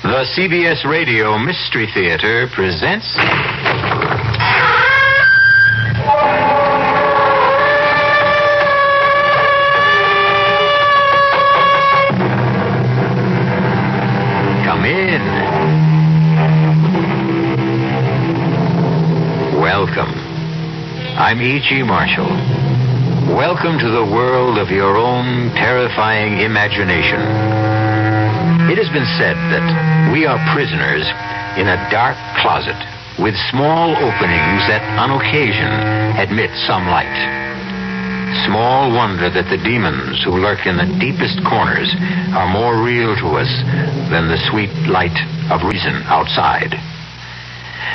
The CBS Radio Mystery Theater presents... Come in. Welcome. I'm E.G. Marshall. Welcome to the world of your own terrifying imagination. It has been said that we are prisoners in a dark closet with small openings that on occasion admit some light. Small wonder that the demons who lurk in the deepest corners are more real to us than the sweet light of reason outside.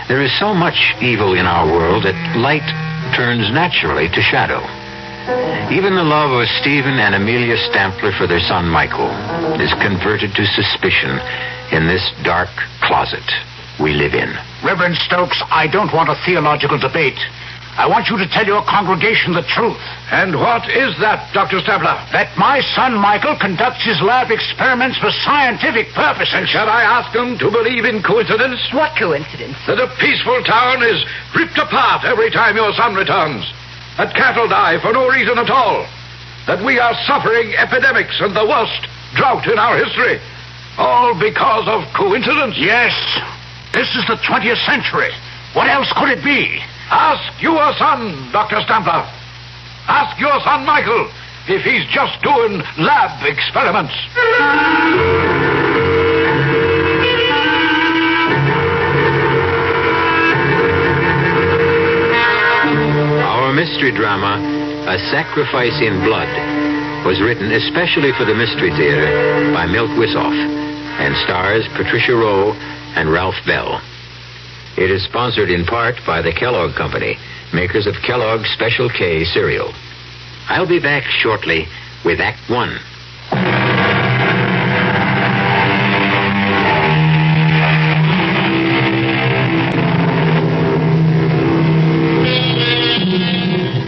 There is so much evil in our world that light turns naturally to shadow. Even the love of Stephen and Amelia Stampler for their son Michael is converted to suspicion in this dark closet we live in. Reverend Stokes, I don't want a theological debate. I want you to tell your congregation the truth. And what is that, Dr. Stampler? That my son Michael conducts his lab experiments for scientific purposes. And shall I ask them to believe in coincidence? What coincidence? That a peaceful town is ripped apart every time your son returns. That cattle die for no reason at all. That we are suffering epidemics and the worst drought in our history. All because of coincidence? Yes. This is the 20th century. What else could it be? Ask your son, Dr. Stampler. Ask your son, Michael, if he's just doing lab experiments. Our mystery drama, A Sacrifice in Blood, was written especially for the Mystery Theater by Milt Wisoff and stars Patricia and Ralph Bell. It is sponsored in part by the Kellogg Company, makers of Kellogg's Special K cereal. I'll be back shortly with Act One.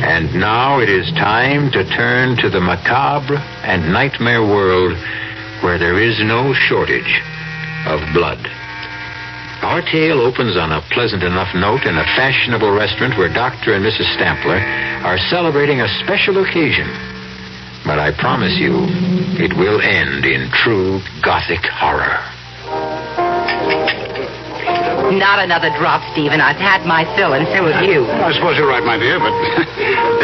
And now it is time to turn to the macabre and nightmare world where there is no shortage of blood. Our tale opens on a pleasant enough note in a fashionable restaurant where Dr. and Mrs. Stampler are celebrating a special occasion. But I promise you, it will end in true Gothic horror. Not another drop, Stephen. I've had my fill, and so have you. I suppose you're right, my dear, but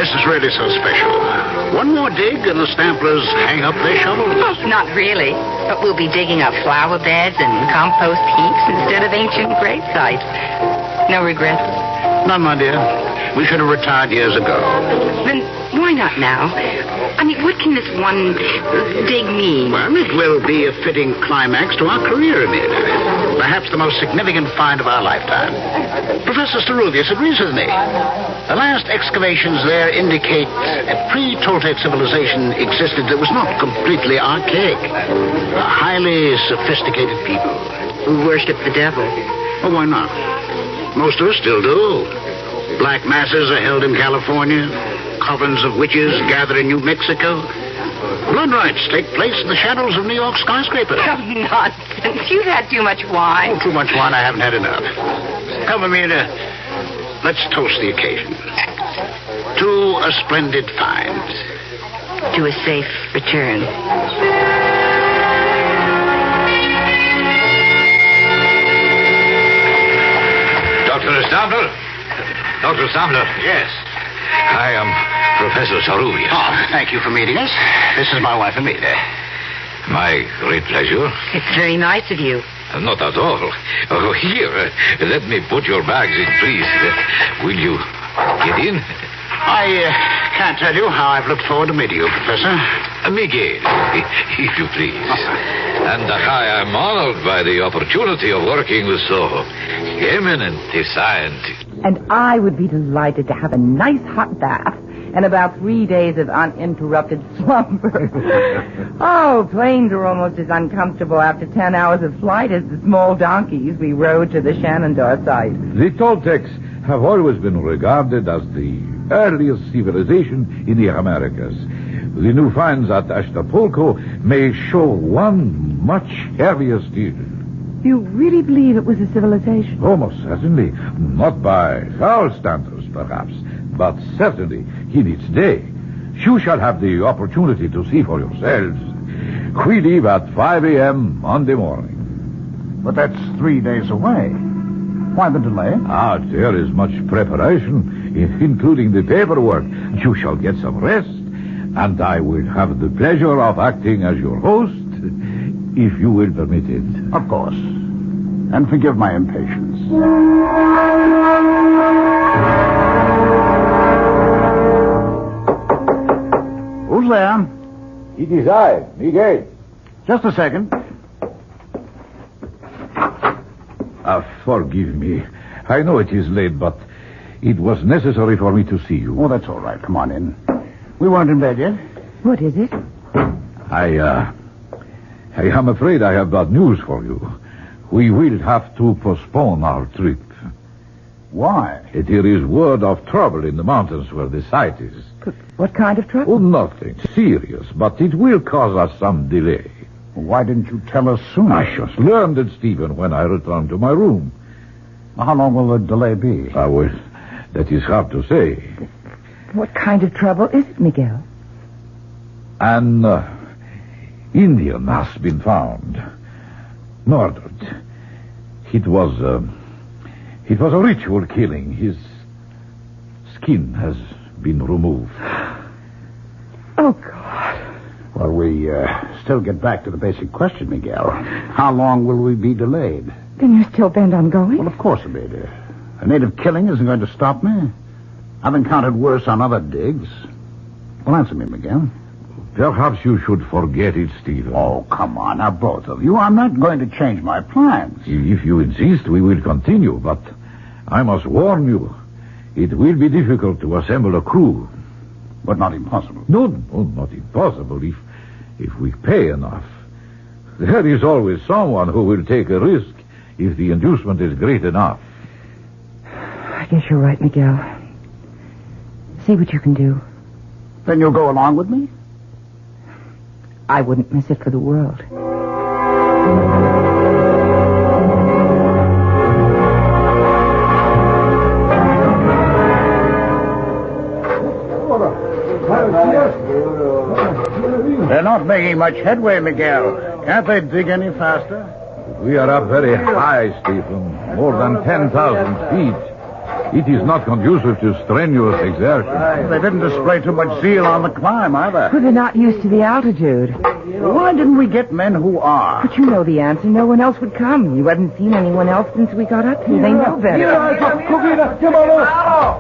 this is really so special. One more dig and the Stamplers hang up their shovels. Oh, not really. But we'll be digging up flower beds and compost heaps instead of ancient grave sites. No regrets? None, my dear. We should have retired years ago. Then why not now? I mean, what can this one dig mean? Well, it will be a fitting climax to our career, Amelia. Perhaps the most significant find of our lifetime. Professor Starulius agrees with me. The last excavations there indicate a pre-Toltec civilization existed that was not completely archaic. A highly sophisticated people. Who worship the devil. Well, why not? Most of us still do. Black masses are held in California. Covens of witches gather in New Mexico. Blood rites take place in the shadows of New York skyscrapers. Oh, nonsense. You've had too much wine. Oh, too much wine, I haven't had enough. Come, Amelia, let's toast the occasion. To a splendid find. To a safe return. Dr. Stampler? Dr. Stampler? Yes. I am Professor Sarulius. Oh, thank you for meeting us. This is my wife, Amelia. My great pleasure. It's very nice of you. Not at all. Oh, here, let me put your bags in, please. Will you get in? I can't tell you how I've looked forward to meeting you, Professor. Miguel, if you please. And I am honored by the opportunity of working with so eminent a scientist. And I would be delighted to have a nice hot bath and about 3 days of uninterrupted slumber. Oh, planes are almost as uncomfortable after 10 hours of flight as the small donkeys we rode to the Shenandoah site. The Toltecs have always been regarded as the earliest civilization in the Americas. The new finds at Acapulco may show one much heavier steel. You really believe it was a civilization? Almost certainly. Not by our standards, perhaps, but certainly in its day. You shall have the opportunity to see for yourselves. We leave at 5 a.m. Monday morning. But that's 3 days away. Why the delay? There is much preparation, including the paperwork. You shall get some rest, and I will have the pleasure of acting as your host, if you will permit it. Of course. And forgive my impatience. Who's there? It is I, Miguel. Just a second. Forgive me. I know it is late, but it was necessary for me to see you. Oh, that's all right. Come on in. We weren't in bed yet. What is it? I am afraid I have bad news for you. We will have to postpone our trip. Why? There is word of trouble in the mountains where the site is. But what kind of trouble? Oh, nothing serious, but it will cause us some delay. Why didn't you tell us sooner? I just learned it, Stephen, when I returned to my room. How long will the delay be? Well, that is hard to say. What kind of trouble is it, Miguel? An Indian has been found. Murdered. It was a ritual killing. His skin has been removed. Oh, God. Well, we still get back to the basic question, Miguel. How long will we be delayed? Then you're still bent on going? Well, of course, Amelia. A native killing isn't going to stop me. I've encountered worse on other digs. Well, answer me, Miguel. Perhaps you should forget it, Stephen. Oh, come on, now, both of you. I'm not going to change my plans. If you insist, we will continue, but I must warn you, it will be difficult to assemble a crew. But not impossible. No, not impossible, if we pay enough. There is always someone who will take a risk if the inducement is great enough. I guess you're right, Miguel. See what you can do. Then you'll go along with me? I wouldn't miss it for the world. They're not making much headway, Miguel. Can't they dig any faster? We are up very high, Stephen. More than 10,000 feet. It is not conducive to strenuous exertion. They didn't display too much zeal on the climb, either. But they're not used to the altitude. Why didn't we get men who are? But you know the answer. No one else would come. You haven't seen anyone else since we got up here. They know better.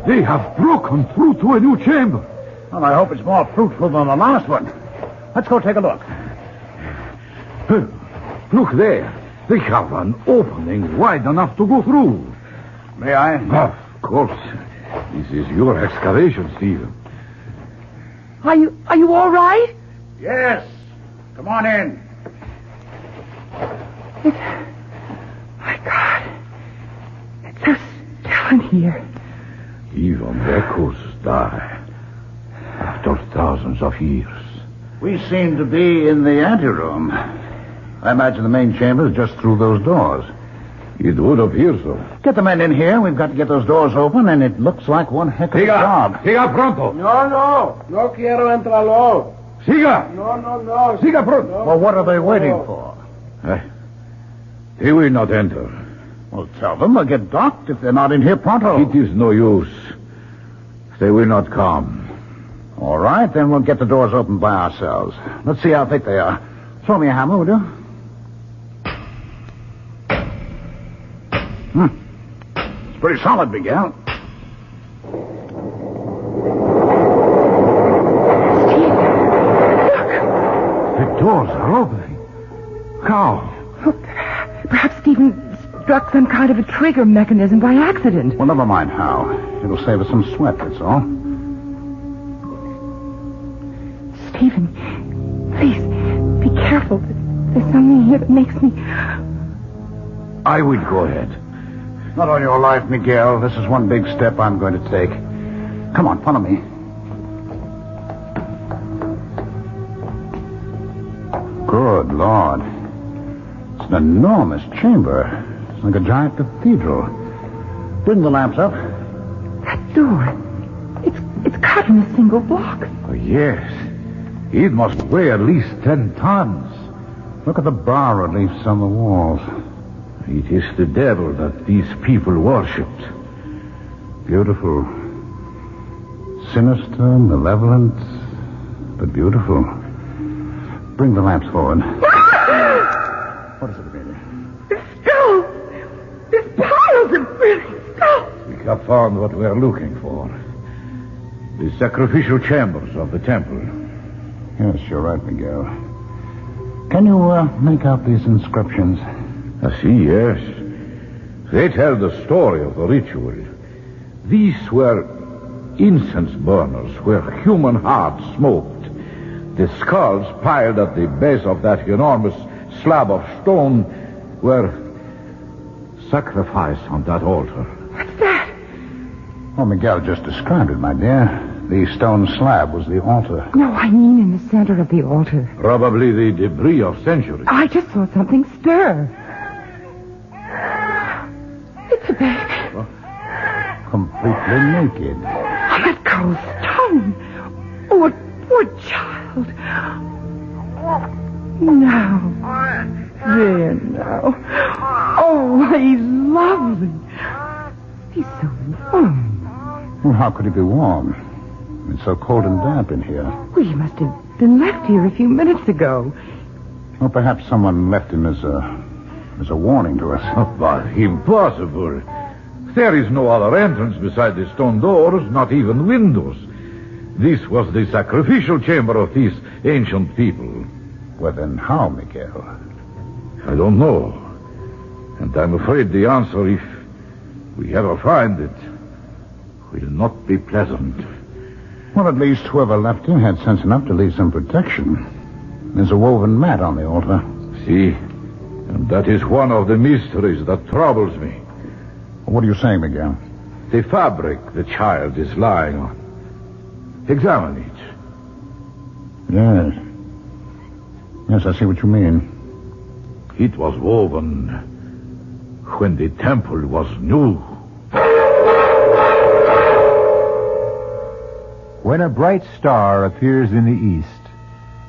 They have broken through to a new chamber. Well, I hope it's more fruitful than the last one. Let's go take a look. Look there. They have an opening wide enough to go through. May I? Of course. This is your excavation, Stephen. Are you all right? Yes. Come on in. My God. It's so still in here. Even echoes die after thousands of years. We seem to be in the anteroom. I imagine the main chamber is just through those doors. It would appear so. Get the men in here. We've got to get those doors open, and it looks like one heck of a job. Siga pronto. No quiero entrarlo. Siga. No. Siga pronto. Well, what are they waiting for? They will not enter. Well, tell them they'll get docked if they're not in here pronto. It is no use. They will not come. All right, then we'll get the doors open by ourselves. Let's see how thick they are. Throw me a hammer, will you? It's pretty solid, Miguel. The doors are opening. How? Oh, perhaps Stephen struck some kind of a trigger mechanism by accident. Well, never mind how. It'll save us some sweat, that's all. Stephen, please, be careful. There's something here that makes me... I will go ahead. Not on your life, Miguel. This is one big step I'm going to take. Come on, follow me. Good Lord. an enormous chamber. It's like a giant cathedral. Bring the lamps up. That door. It's cut in a single block. Oh, yes. It must weigh at least 10 tons. Look at the bas-reliefs on the walls. It is the devil that these people worshipped. Beautiful. Sinister, malevolent, but beautiful. Bring the lamps forward. What is it, Amelia? The skulls! There's piles of brilliant skulls! We have found what we're looking for. The sacrificial chambers of the temple. Yes, you're right, Miguel. Can you make out these inscriptions? I see, yes. They tell the story of the ritual. These were incense burners where human hearts smoked. The skulls piled at the base of that enormous slab of stone were sacrificed on that altar. What's that? Oh, Miguel just described it, my dear. The stone slab was the altar. No, I mean in the center of the altar. Probably the debris of centuries. I just saw something stir. It's a baby. Completely naked. On that cold stone. Oh, a poor child. Now. There now. Oh, he's lovely. He's so warm. Well, how could he be warm? It's so cold and damp in here. Well, he must have been left here a few minutes ago. Or perhaps someone left him as a warning to us. Oh, but impossible. There is no other entrance beside the stone doors, not even windows. This was the sacrificial chamber of these ancient people. Well, then how, Miguel? I don't know. And I'm afraid the answer, if we ever find it, will not be pleasant. Well, at least whoever left him had sense enough to leave some protection. There's a woven mat on the altar. See? And that is one of the mysteries that troubles me. What are you saying, Miguel? The fabric the child is lying on. Examine it. Yes. Yes, I see what you mean. It was woven when the temple was new. When a bright star appears in the east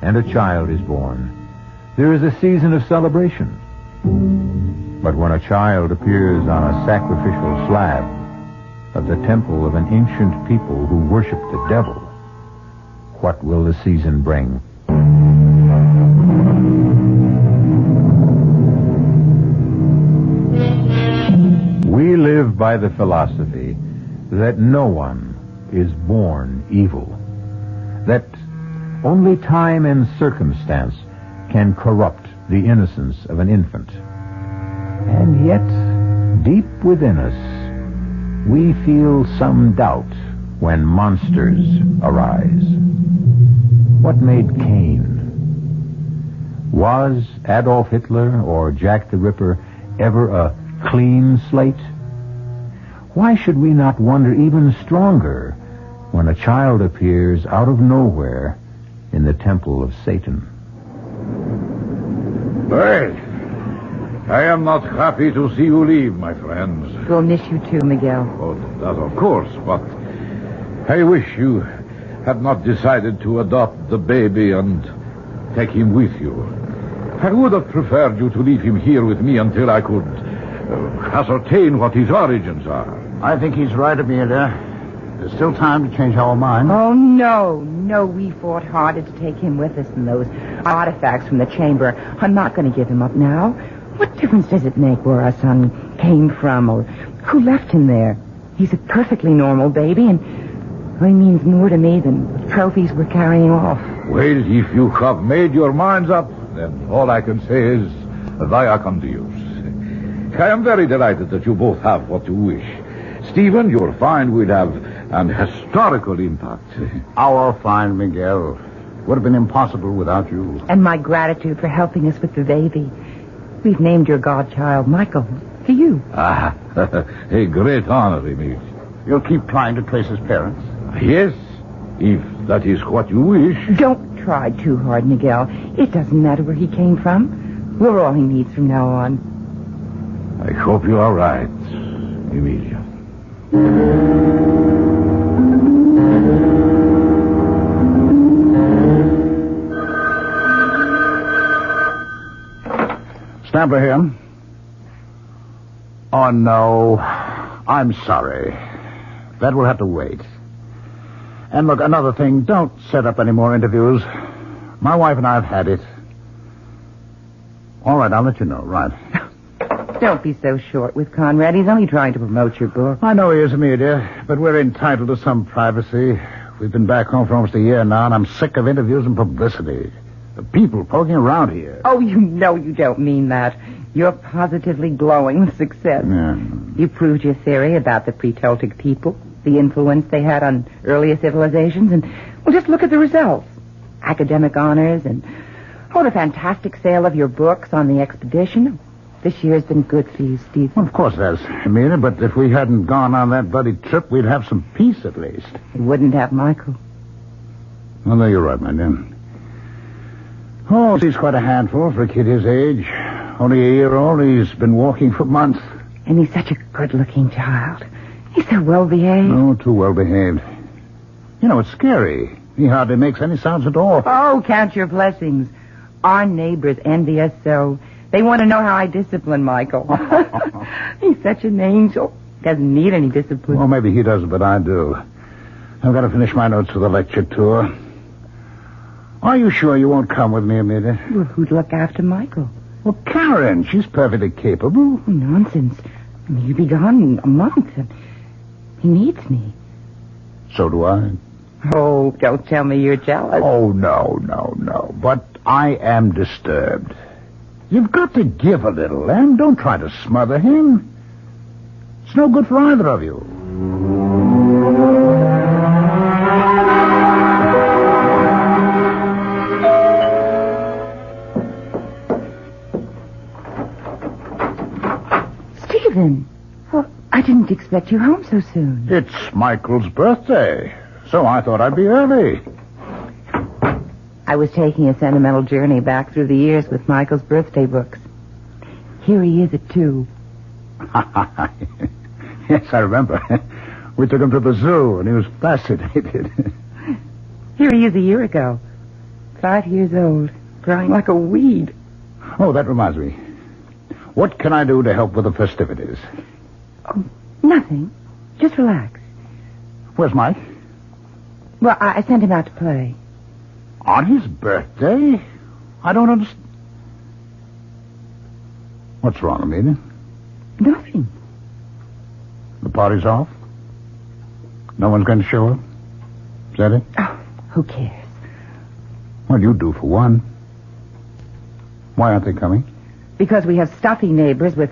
and a child is born, there is a season of celebration. But when a child appears on a sacrificial slab of the temple of an ancient people who worship the devil, what will the season bring? We live by the philosophy that no one is born evil, that only time and circumstance can corrupt the innocence of an infant. And yet, deep within us, we feel some doubt when monsters arise. What made Cain? Was Adolf Hitler or Jack the Ripper ever a clean slate? Why should we not wonder even stronger when a child appears out of nowhere in the temple of Satan? Well, I am not happy to see you leave, my friends. We'll miss you too, Miguel. Oh, that of course, but I wish you had not decided to adopt the baby and take him with you. I would have preferred you to leave him here with me until I could ascertain what his origins are. I think he's right, Amelia. There's still time to change our minds. Oh, no, we fought harder to take him with us than those artifacts from the chamber. I'm not going to give him up now. What difference does it make where our son came from or who left him there? He's a perfectly normal baby, and he means more to me than the trophies we're carrying off. Well, if you have made your minds up, then all I can say is via con Deus. I am very delighted that you both have what you wish. Stephen, your find will have an historical impact. Our find, Miguel, would have been impossible without you. And my gratitude for helping us with the baby. We've named your godchild Michael for you. Ah, a great honor, Milt. You'll keep trying to trace his parents? Yes, if that is what you wish. Don't try too hard, Miguel. It doesn't matter where he came from. We're all he needs from now on. I hope you are right, Emilia. Stamper here. Oh, no. I'm sorry. That will have to wait. And look, another thing, don't set up any more interviews. My wife and I have had it. All right, I'll let you know. Right. Don't be so short with Conrad. He's only trying to promote your book. I know he is, Amelia, but we're entitled to some privacy. We've been back home for almost a year now, and I'm sick of interviews and publicity. The people poking around here. Oh, you know you don't mean that. You're positively glowing with success. Yeah. You proved your theory about the pre-Celtic people, the influence they had on earlier civilizations, and, well, just look at the results. Academic honors and, the fantastic sale of your books on the expedition. This year's been good for you, Steve. Well, of course it has, Amelia, but if we hadn't gone on that bloody trip, we'd have some peace at least. You wouldn't have Michael. Well, no, you're right, my dear. Oh, he's quite a handful for a kid his age. Only a year old, he's been walking for months. And he's such a good-looking child. He's so well-behaved. Oh, too well-behaved. You know, it's scary. He hardly makes any sounds at all. Oh, count your blessings. Our neighbors envy us so. They want to know how I discipline Michael. He's such an angel. Doesn't need any discipline. Well, maybe he doesn't, but I do. I've got to finish my notes for the lecture tour. Are you sure you won't come with me, Amelia? Well, who'd look after Michael? Well, Karen. She's perfectly capable. Oh, nonsense. I mean, you'll be gone a month, and he needs me. So do I. Oh, don't tell me you're jealous. Oh, no. But I am disturbed. You've got to give a little, Em. Don't try to smother him. It's no good for either of you. Stephen, well, I didn't expect you home so soon. It's Michael's birthday, so I thought I'd be early. I was taking a sentimental journey back through the years with Michael's birthday books. Here he is at 2. Yes, I remember. We took him to the zoo, and he was fascinated. Here he is a year ago. 5 years old, growing like a weed. Oh, that reminds me. What can I do to help with the festivities? Oh, nothing. Just relax. Where's Mike? Well, I sent him out to play. On his birthday? I don't understand. What's wrong, Amelia? Nothing. The party's off? No one's going to show up? Is that it? Oh, who cares? Well, you do for one. Why aren't they coming? Because we have stuffy neighbors with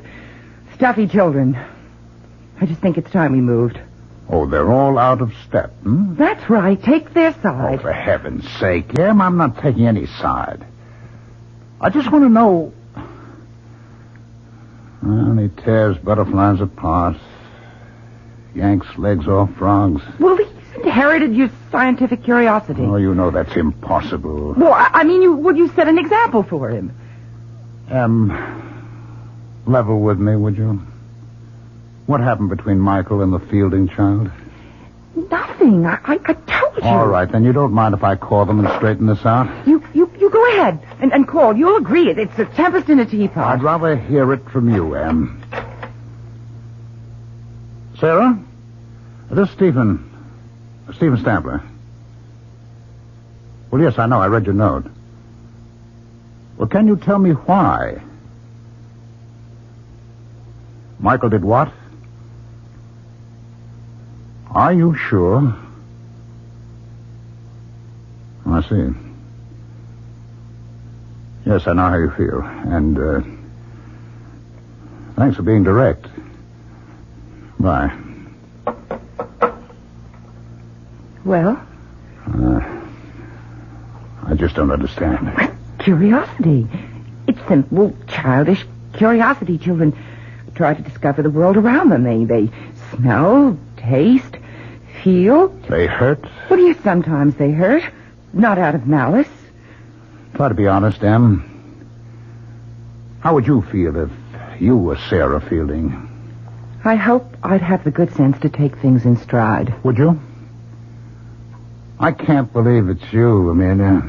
stuffy children. I just think it's time we moved. Oh, they're all out of step, hmm? That's right. Take their Oh, side. for heaven's sake, Em, I'm not taking any side. I just want to know... Well, he tears butterflies apart. Yanks legs off frogs. Well, he's inherited your scientific curiosity. Oh, you know that's impossible. Well, I mean, you set an example for him. Level with me, would you? What happened between Michael and the Fielding child? Nothing. I told you. All right, then you don't mind if I call them and straighten this out? You go ahead and call. You'll agree. It's a tempest in a teapot. I'd rather hear it from you, Em. Sarah? This is Stephen Stampler. Well, yes, I know. I read your note. Well, can you tell me why? Michael did what? Are you sure? I see. Yes, I know how you feel. And, thanks for being direct. Bye. Well? I just don't understand. Curiosity. It's simple, childish curiosity. Children try to discover the world around them. They smell, taste, feel. They hurt? Well, yes, sometimes they hurt. Not out of malice. Try to be honest, Em. How would you feel if you were Sarah Fielding? I hope I'd have the good sense to take things in stride. Would you? I can't believe it's you, Amelia.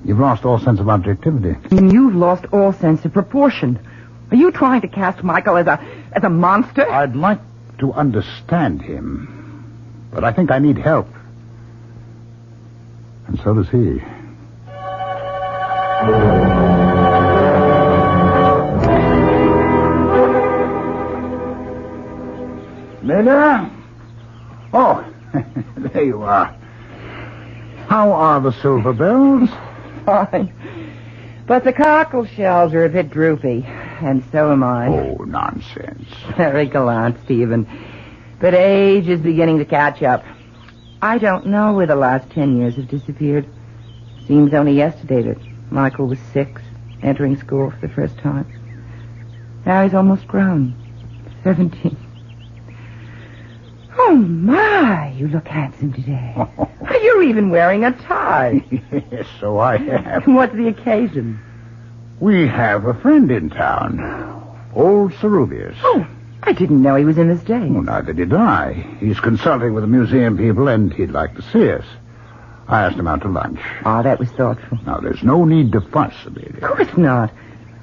You've lost all sense of objectivity. You've lost all sense of proportion. Are you trying to cast Michael as a monster? I'd like to understand him, but I think I need help. And so does he. Amelia? Oh, there you are. How are the silver bells? Fine. But the cockle shells are a bit droopy, and so am I. Oh, nonsense. Very gallant, Stephen. But age is beginning to catch up. I don't know where the last 10 years have disappeared. Seems only yesterday that Michael was 6, entering school for the first time. Now he's almost grown. 17. Oh, my, you look handsome today. You're even wearing a tie. Yes, so I have. What's the occasion? We have a friend in town. Old Ceruvius. Oh, I didn't know he was in the States. Well, neither did I. He's consulting with the museum people, and he'd like to see us. I asked him out to lunch. Oh, that was thoughtful. Now, there's no need to fuss, Amelia. Of course not.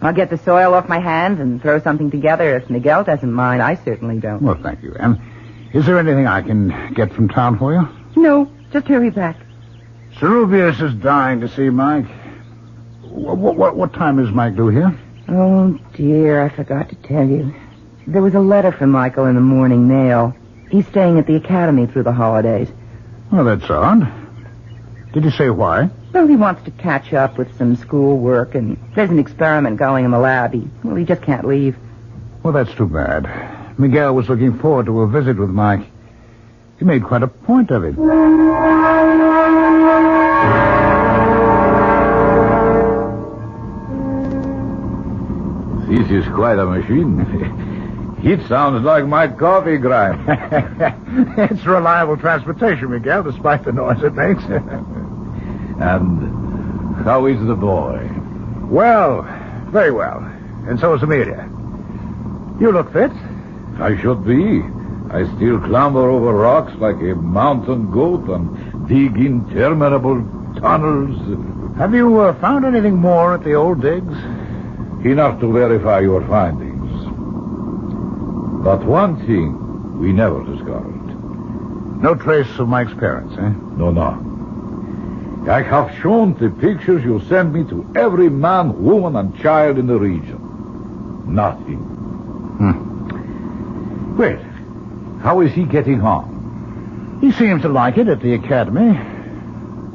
I'll get the soil off my hands and throw something together. If Miguel doesn't mind, I certainly don't. Well, thank you, Anne. Is there anything I can get from town for you? No, just hurry back. Ceruvius is dying to see Mike. What time is Mike due here? Oh, dear, I forgot to tell you. There was a letter from Michael in the morning mail. He's staying at the academy through the holidays. Well, that's odd. Did he say why? Well, he wants to catch up with some school work, and there's an experiment going in the lab. He just can't leave. Well, that's too bad. Miguel was looking forward to a visit with Mike. He made quite a point of it. This is quite a machine. It sounds like my coffee grind. It's reliable transportation, Miguel, despite the noise it makes. And how is the boy? Well, very well. And so is Amelia. You look fit. I should be. I still clamber over rocks like a mountain goat and dig interminable tunnels. Have you found anything more at the old digs? Enough to verify your findings. But one thing we never discovered. No trace of Mike's parents, eh? No. I have shown the pictures you sent me to every man, woman, and child in the region. Nothing. Well, how is he getting on? He seems to like it at the academy.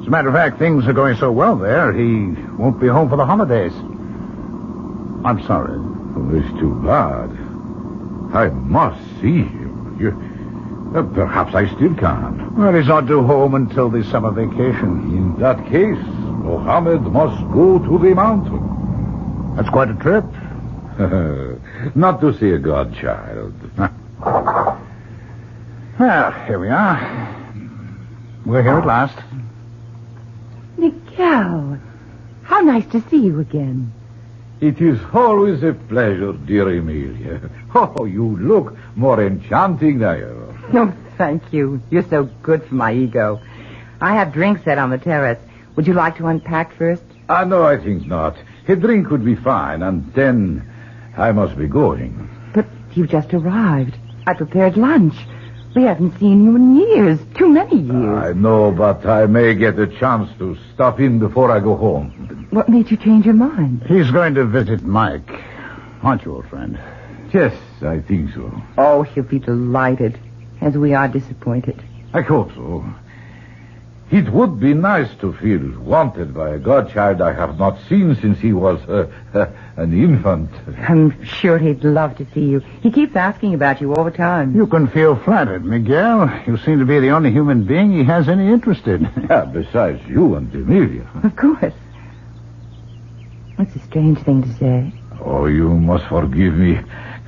As a matter of fact, things are going so well there, he won't be home for the holidays. I'm sorry. Oh, it's too bad. I must see him. Perhaps I still can. Well, he's not due home until the summer vacation. In that case, Mohammed must go to the mountain. That's quite a trip. Not to see a godchild. Well, here we are. We're here at last. Miguel, how nice to see you again. It is always a pleasure, dear Amelia. Oh, you look more enchanting than ever. No, thank you. You're so good for my ego. I have drinks set on the terrace. Would you like to unpack first? No, I think not. A drink would be fine, and then I must be going. But you just arrived. I prepared lunch. We haven't seen you in years. Too many years. I know, but I may get a chance to stop in before I go home. What made you change your mind? He's going to visit Mike. Aren't you, old friend? Yes, I think so. Oh, he'll be delighted, as we are disappointed. I hope so. It would be nice to feel wanted by a godchild I have not seen since he was an infant. I'm sure he'd love to see you. He keeps asking about you all the time. You can feel flattered, Miguel. You seem to be the only human being he has any interest in. Besides you and Amelia. Of course. That's a strange thing to say. Oh, you must forgive me.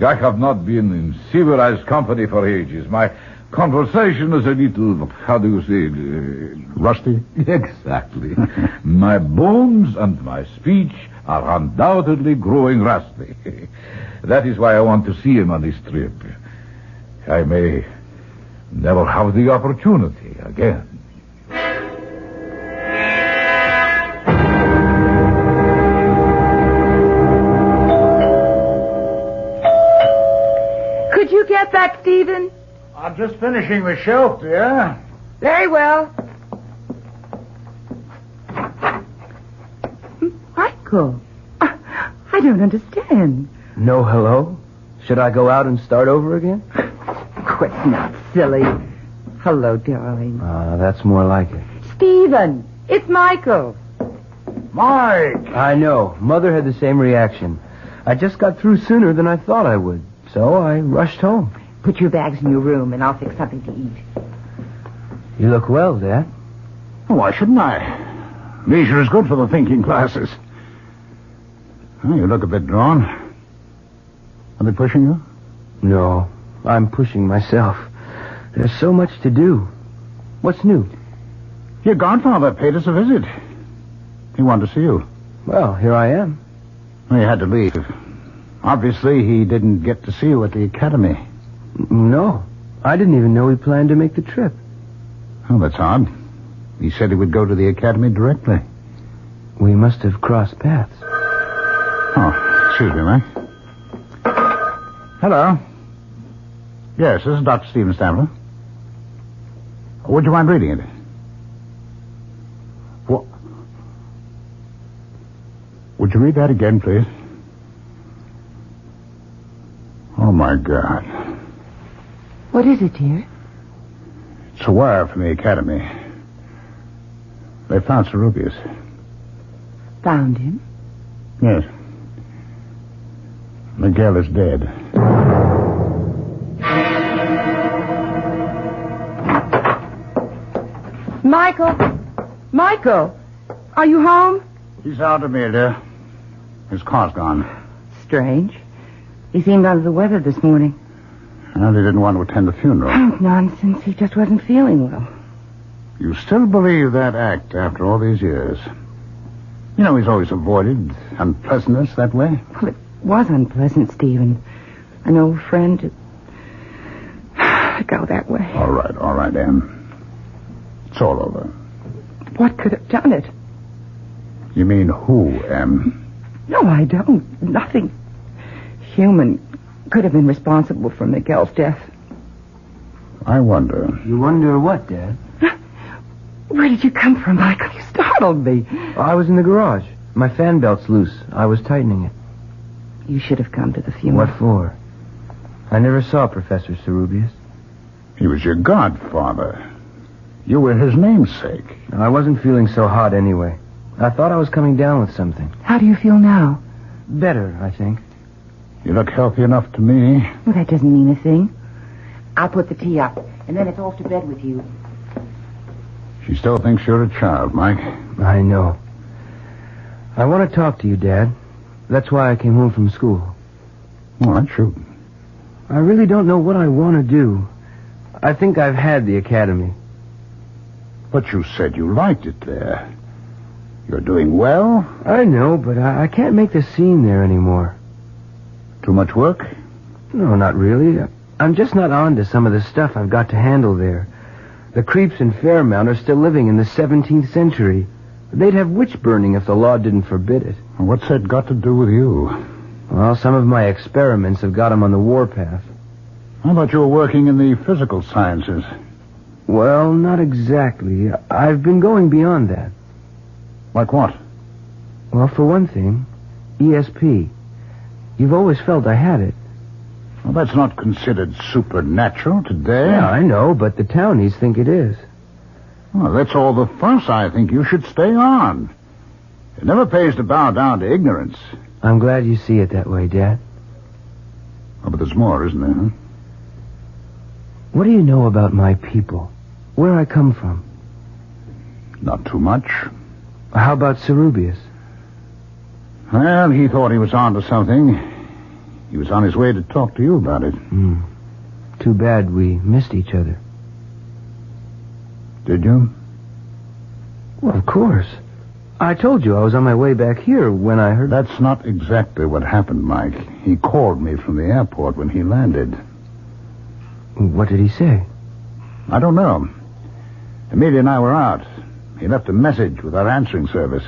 I have not been in civilized company for ages. My conversation is a little, how do you say it? Rusty? Exactly. My bones and my speech are undoubtedly growing rusty. That is why I want to see him on this trip. I may never have the opportunity again. Could you get that, Stephen? I'm just finishing the shelf, dear. Very well. Michael, I don't understand. No hello? Should I go out and start over again? Quit not silly. Hello, darling. That's more like it. Stephen, it's Michael. Mike! I know. Mother had the same reaction. I just got through sooner than I thought I would, so I rushed home. Put your bags in your room, and I'll fix something to eat. You look well, Dad. Why shouldn't I? Leisure is good for the thinking classes. Oh, you look a bit drawn. Are they pushing you? No, I'm pushing myself. There's so much to do. What's new? Your godfather paid us a visit. He wanted to see you. Well, here I am. Well, you had to leave. Obviously, he didn't get to see you at the academy. No, I didn't even know he planned to make the trip. Oh, that's odd. He said he would go to the academy directly. We must have crossed paths. Oh, excuse me, Mike. Hello. Yes, this is Dr. Stephen Stamler. Would you mind reading it? What? Would you read that again, please? Oh, my God. What is it, dear? It's a wire from the academy. They found Serubius. Found him? Yes. Miguel is dead. Michael? Michael? Are you home? He's out of here, dear. His car's gone. Strange. He seemed under the weather this morning. And he didn't want to attend the funeral. Oh, nonsense. He just wasn't feeling well. You still believe that act after all these years? You know, he's always avoided unpleasantness that way. Well, it was unpleasant, Stephen. An old friend to go that way. All right, Anne. It's all over. What could have done it? You mean who, Anne? No, I don't. Nothing human could have been responsible for Miguel's death. I wonder. You wonder what, Dad? Where did you come from, Michael? You startled me. I was in the garage. My fan belt's loose. I was tightening it. You should have come to the funeral. What for? I never saw Professor Serubius. He was your godfather. You were his namesake. I wasn't feeling so hot anyway. I thought I was coming down with something. How do you feel now? Better, I think. You look healthy enough to me. Well, that doesn't mean a thing. I'll put the tea up, and then it's off to bed with you. She still thinks you're a child, Mike. I know. I want to talk to you, Dad. That's why I came home from school. All right, shoot. I really don't know what I want to do. I think I've had the academy. But you said you liked it there. You're doing well. I know, but I can't make the scene there anymore. Too much work? No, not really. I'm just not on to some of the stuff I've got to handle there. The creeps in Fairmount are still living in the 17th century. They'd have witch burning if the law didn't forbid it. What's that got to do with you? Well, some of my experiments have got them on the warpath. I thought you were working in the physical sciences. Well, not exactly. I've been going beyond that. Like what? Well, for one thing, ESP. You've always felt I had it. Well, that's not considered supernatural today. Yeah, I know, but the townies think it is. Well, that's all the fuss I think you should stay on. It never pays to bow down to ignorance. I'm glad you see it that way, Dad. Oh, but there's more, isn't there, huh? What do you know about my people? Where I come from? Not too much. How about Serubius? Well, he thought he was on to something. He was on his way to talk to you about it. Too bad we missed each other. Did you? Well, of course. I told you I was on my way back here when I heard... That's not exactly what happened, Mike. He called me from the airport when he landed. What did he say? I don't know. Amelia and I were out. He left a message with our answering service.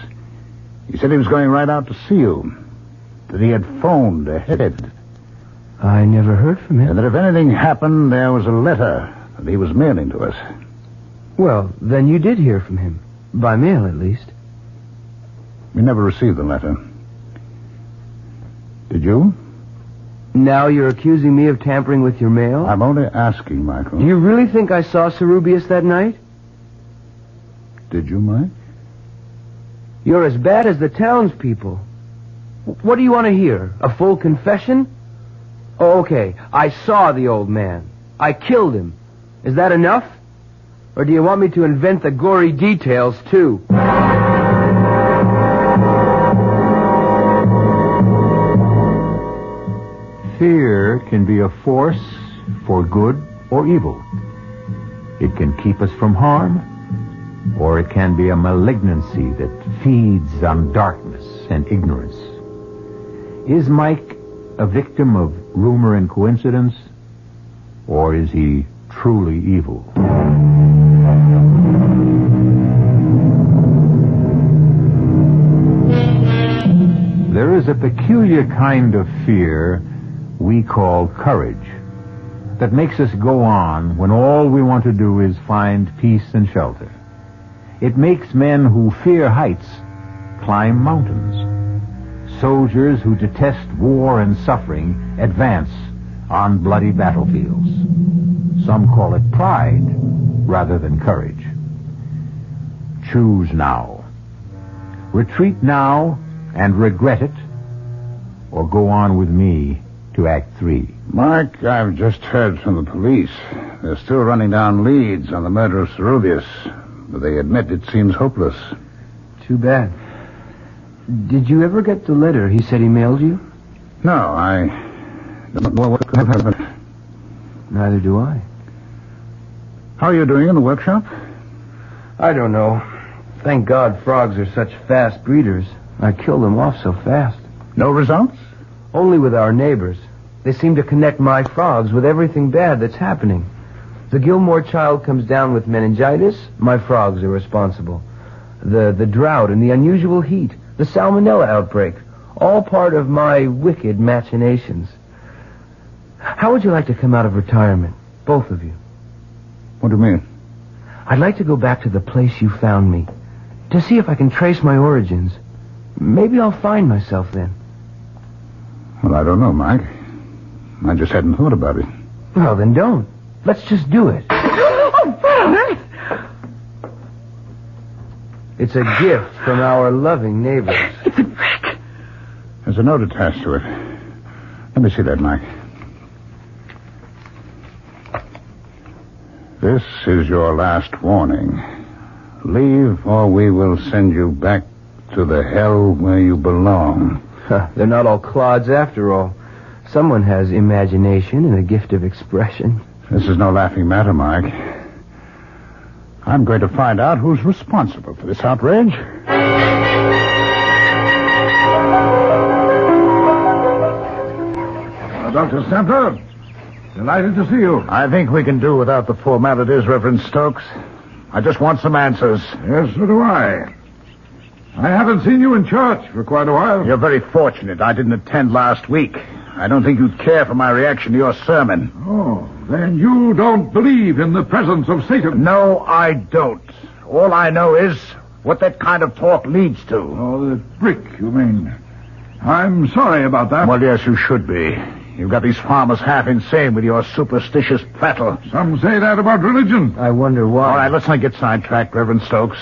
He said he was going right out to see you. That he had phoned ahead. I never heard from him. And that if anything happened, there was a letter that he was mailing to us. Well, then you did hear from him. By mail, at least. We never received the letter. Did you? Now you're accusing me of tampering with your mail? I'm only asking, Michael. Do you really think I saw Cerubius that night? Did you, Mike? You're as bad as the townspeople. What do you want to hear? A full confession? Oh, okay. I saw the old man. I killed him. Is that enough? Or do you want me to invent the gory details, too? Fear can be a force for good or evil. It can keep us from harm, or it can be a malignancy that feeds on darkness and ignorance. Is Mike a victim of rumor and coincidence, or is he truly evil? There is a peculiar kind of fear we call courage that makes us go on when all we want to do is find peace and shelter. It makes men who fear heights climb mountains. Soldiers who detest war and suffering advance on bloody battlefields. Some call it pride rather than courage. Choose now. Retreat now and regret it, or go on with me to Act 3. Mark, I've just heard from the police. They're still running down leads on the murder of Cerubius, but they admit it seems hopeless. Too bad. Did you ever get the letter he said he mailed you? No, I don't know what could have happened. Neither do I. How are you doing in the workshop? I don't know. Thank God frogs are such fast breeders. I killed them off so fast. No results? Only with our neighbors. They seem to connect my frogs with everything bad that's happening. The Gilmore child comes down with meningitis, my frogs are responsible. The drought and the unusual heat, the salmonella outbreak, all part of my wicked machinations. How would you like to come out of retirement, both of you? What do you mean? I'd like to go back to the place you found me, to see if I can trace my origins. Maybe I'll find myself then. Well, I don't know, Mike. I just hadn't thought about it. Well, then don't. Let's just do it. Oh, Father! It's a gift from our loving neighbors. It's a brick. There's a note attached to it. Let me see that, Mike. This is your last warning. Leave, or we will send you back to the hell where you belong. They're not all clods after all. Someone has imagination and a gift of expression. This is no laughing matter, Mike. I'm going to find out who's responsible for this outrage. Dr. Stanford, delighted to see you. I think we can do without the formalities, Reverend Stokes. I just want some answers. Yes, so do I. I haven't seen you in church for quite a while. You're very fortunate I didn't attend last week. I don't think you'd care for my reaction to your sermon. Oh, then you don't believe in the presence of Satan? No, I don't. All I know is what that kind of talk leads to. Oh, the brick, you mean. I'm sorry about that. Well, yes, you should be. You've got these farmers half insane with your superstitious prattle. Some say that about religion. I wonder why. All right, let's not get sidetracked, Reverend Stokes.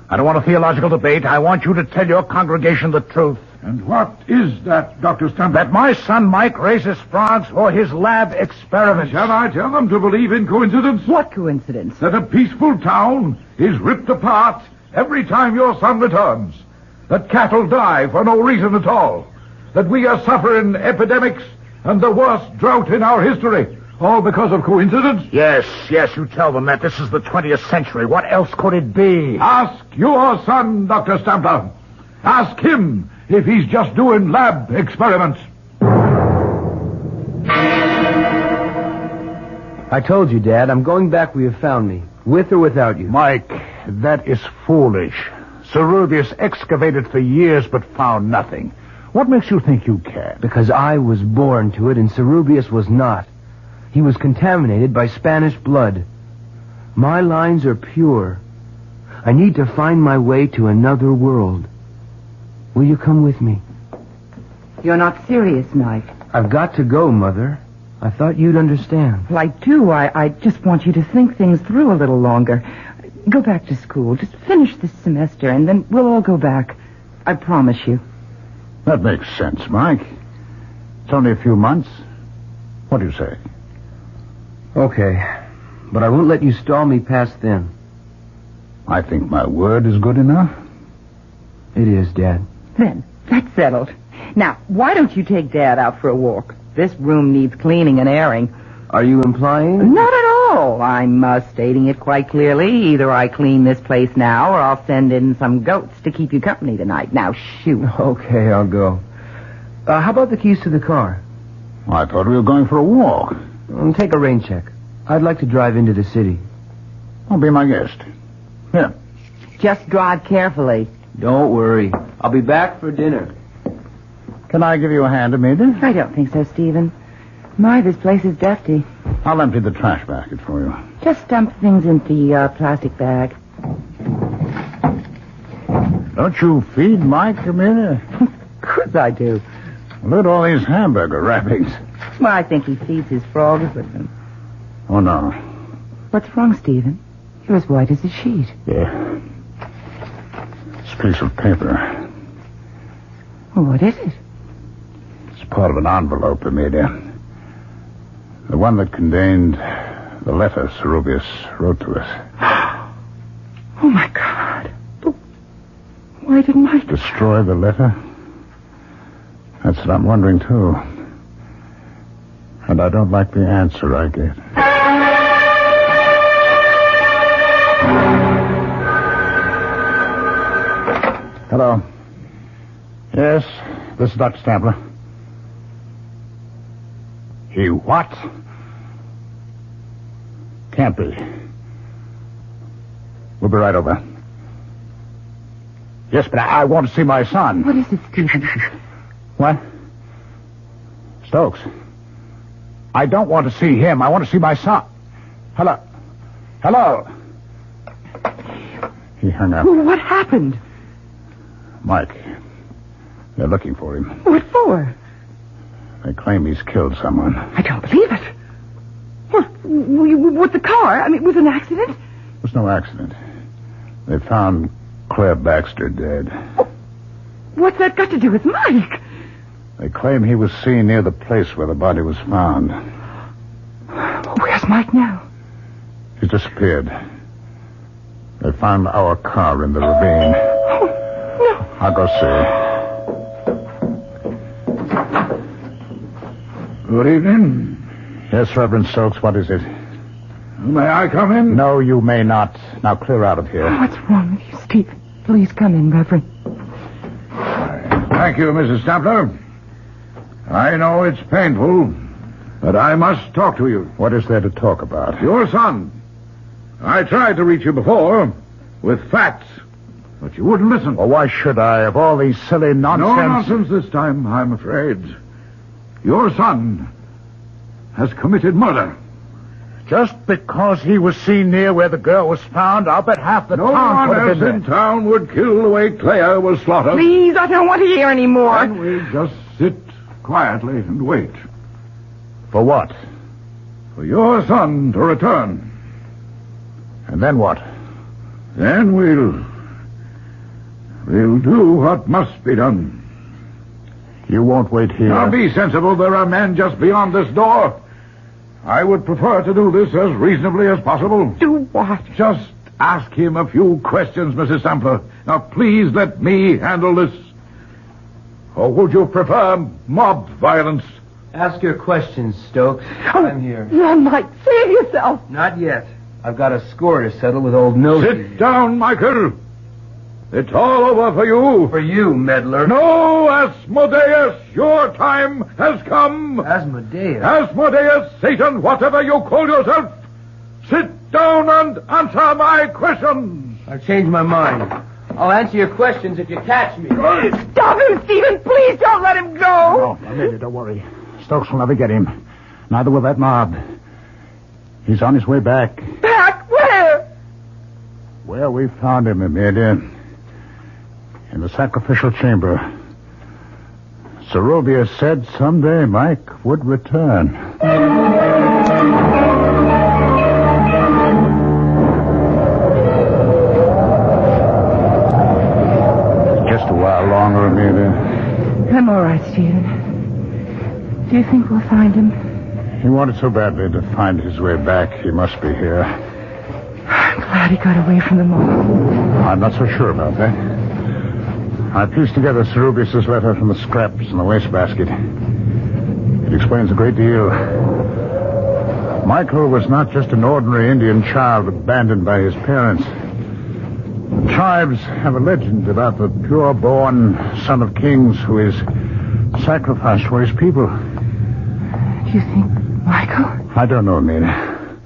I don't want a theological debate. I want you to tell your congregation the truth. And what is that, Dr. Stanford? That my son Mike raises frogs for his lab experiments. Shall I tell them to believe in coincidence? What coincidence? That a peaceful town is ripped apart every time your son returns. That cattle die for no reason at all. That we are suffering epidemics and the worst drought in our history. All because of coincidence? Yes, you tell them that this is the 20th century. What else could it be? Ask your son, Dr. Stampler. Ask him if he's just doing lab experiments. I told you, Dad, I'm going back where you found me, with or without you. Mike, that is foolish. Cerubius excavated for years but found nothing. What makes you think you can? Because I was born to it and Cerubius was not. He was contaminated by Spanish blood. My lines are pure. I need to find my way to another world. Will you come with me? You're not serious, Mike. I've got to go, Mother. I thought you'd understand. Well, I do. I just want you to think things through a little longer. Go back to school. Just finish this semester, and then we'll all go back. I promise you. That makes sense, Mike. It's only a few months. What do you say? Okay. But I won't let you stall me past then. I think my word is good enough. It is, Dad. Then, that's settled. Now, why don't you take Dad out for a walk? This room needs cleaning and airing. Are you implying? Not at all. I'm stating it quite clearly. Either I clean this place now, or I'll send in some goats to keep you company tonight. Now, shoot. Okay, I'll go. How about the keys to the car? I thought we were going for a walk. Take a rain check. I'd like to drive into the city. I'll be my guest. Here. Just drive carefully. Don't worry. I'll be back for dinner. Can I give you a hand, Amelia? I don't think so, Stephen. My, this place is dusty. I'll empty the trash basket for you. Just dump things into the plastic bag. Don't you feed Mike, Amelia? Of course I do. Look at all these hamburger wrappings. Well, I think he feeds his frogs with them. Oh, no. What's wrong, Stephen? You're as white as a sheet. Yeah. This piece of paper. Well, what is it? It's part of an envelope, Amelia. The one that contained the letter Cerubius wrote to us. Oh, my God. But why didn't I... Destroy the letter? That's what I'm wondering, too. And I don't like the answer I get. Hello. Yes, this is Dr. Stapler. He what? Can't be. We'll be right over. Yes, but I want to see my son. What is it, Stephen? What? Stokes. I don't want to see him. I want to see my son. Hello. Hello. He hung up. Well, what happened? Mike. They're looking for him. What for? They claim he's killed someone. I don't believe it. What, with the car? I mean, with an accident? It was no accident. They found Claire Baxter dead. Oh, what's that got to do with Mike? They claim he was seen near the place where the body was found. Where's Mike now? He's disappeared. They found our car in the ravine. Oh, no. I'll go see. Good evening. Yes, Reverend Stokes, what is it? May I come in? No, you may not. Now clear out of here. Oh, what's wrong with you, Stephen? Please come in, Reverend. Thank you, Mrs. Stapler. I know it's painful, but I must talk to you. What is there to talk about? Your son. I tried to reach you before with facts, but you wouldn't listen. Well, why should I? Of all these silly nonsense... No nonsense this time, I'm afraid. Your son has committed murder. Just because he was seen near where the girl was found, I'll bet half the no town would have one been else in town would kill the way Claire was slaughtered. Please, I don't want to hear any more. Then we just sit quietly and wait. For what? For your son to return. And then what? Then we'll do what must be done. You won't wait here. Now be sensible. There are men just beyond this door. I would prefer to do this as reasonably as possible. Do what? Just ask him a few questions, Mrs. Sampler. Now, please let me handle this. Or would you prefer mob violence? Ask your questions, Stokes. I'm here. Run, Mike. Save yourself. Not yet. I've got a score to settle with old Nosy. Sit down, Michael. It's all over for you. For you, meddler. No, Asmodeus, your time has come. Asmodeus? Asmodeus, Satan, whatever you call yourself. Sit down and answer my questions. I've changed my mind. I'll answer your questions if you catch me. Stop him, Stephen. Please don't let him go. No, Amelia, don't worry. Stokes will never get him. Neither will that mob. He's on his way back. Back where? Where we found him, Amelia. In the sacrificial chamber. Zerubius said someday Mike would return. Just a while longer, Amelia. I'm all right, Stephen. Do you think we'll find him? He wanted so badly to find his way back. He must be here. I'm glad he got away from them all. I'm not so sure about that. I pieced together Zerubius' letter from the scraps in the wastebasket. It explains a great deal. Michael was not just an ordinary Indian child abandoned by his parents. The tribes have a legend about the pure-born son of kings who is sacrificed for his people. Do you think Michael? I don't know, Amelia.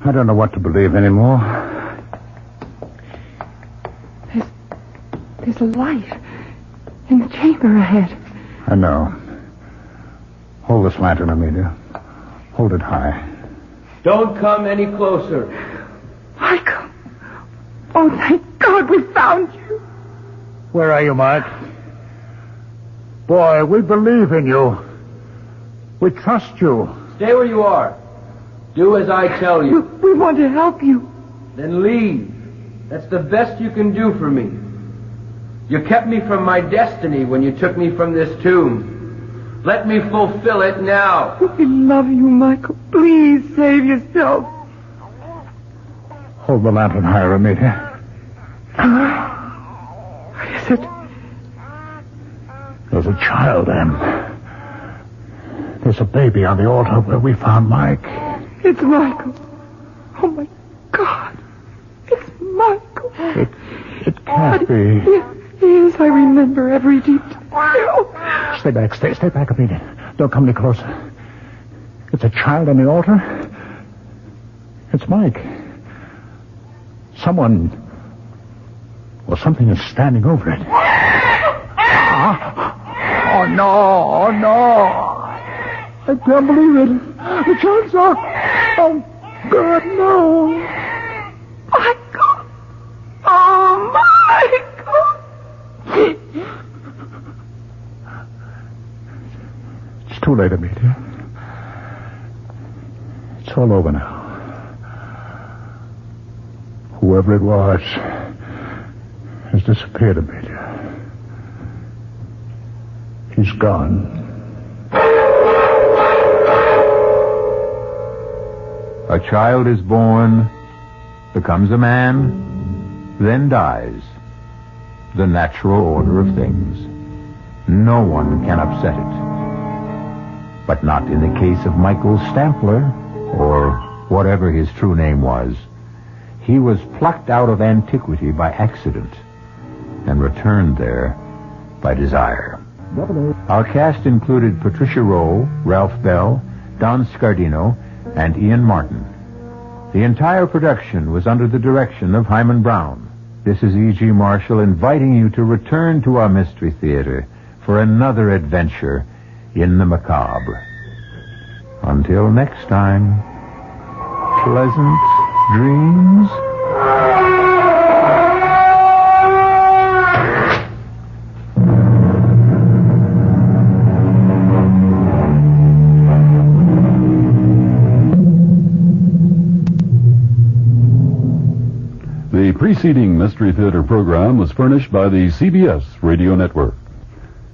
I don't know what to believe anymore. There's a light in the chamber ahead. I know. Hold this lantern, Amelia. Hold it high. Don't come any closer. Michael! Oh, thank God we found you. Where are you, Mike? Boy, we believe in you. We trust you. Stay where you are. Do as I tell you. We want to help you. Then leave. That's the best you can do for me. You kept me from my destiny when you took me from this tomb. Let me fulfill it now. We love you, Michael. Please save yourself. Hold the lantern higher, Amelia. What is it? There's a child, Em. There's a baby on the altar where we found Mike. It's Michael. Oh, my God. It's Michael. It can't be. Yes, I remember every detail. Stay back. Stay back, Amelia. Don't come any closer. It's a child on the altar. It's Mike. Someone or something is standing over it. Oh, no. I can't believe it. The child's up. Oh, God, no. Michael. Oh, Michael. It's too late, Amelia. It's all over now. Whoever it was has disappeared, Amelia. He's gone. A child is born, becomes a man, then dies. The natural order of things. No one can upset it. But not in the case of Michael Stampler, or whatever his true name was. He was plucked out of antiquity by accident and returned there by desire. Our cast included Patricia Rowe, Ralph Bell, Don Scardino, and Ian Martin. The entire production was under the direction of Himan Brown. This is E.G. Marshall inviting you to return to our Mystery Theater for another adventure in the macabre. Until next time, pleasant dreams. The preceding Mystery Theater program was furnished by the CBS Radio Network.